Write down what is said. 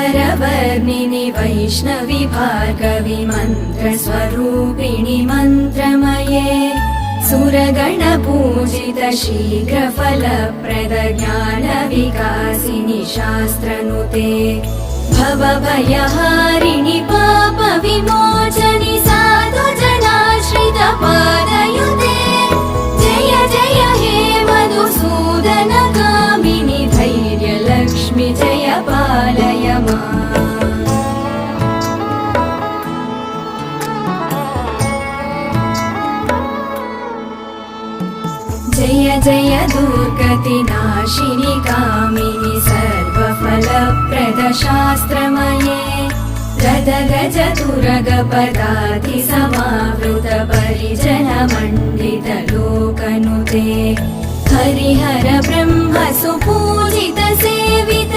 वरवर्णिनि वैष्णवि भार्गवि मन्त्रस्वरूपिणि मन्त्रमये सुरगणपूजित शीघ्रफलप्रद ज्ञानविकासिनि शास्त्रनुते भवभयहारिणि पापविमोचनि साधुजनाश्रित पादयुते जय जय हे मधुसूदनगामिनि धैर्यलक्ष्मि जय पालय माम् जय जय दुर्गतिनाशिनि कामिनि सर्वफलप्रद शास्त्रमये गदगज तुरगपदाति समावृत परिजन मण्डित लोकनुते हरिहर ब्रह्म सुपूजित सेवित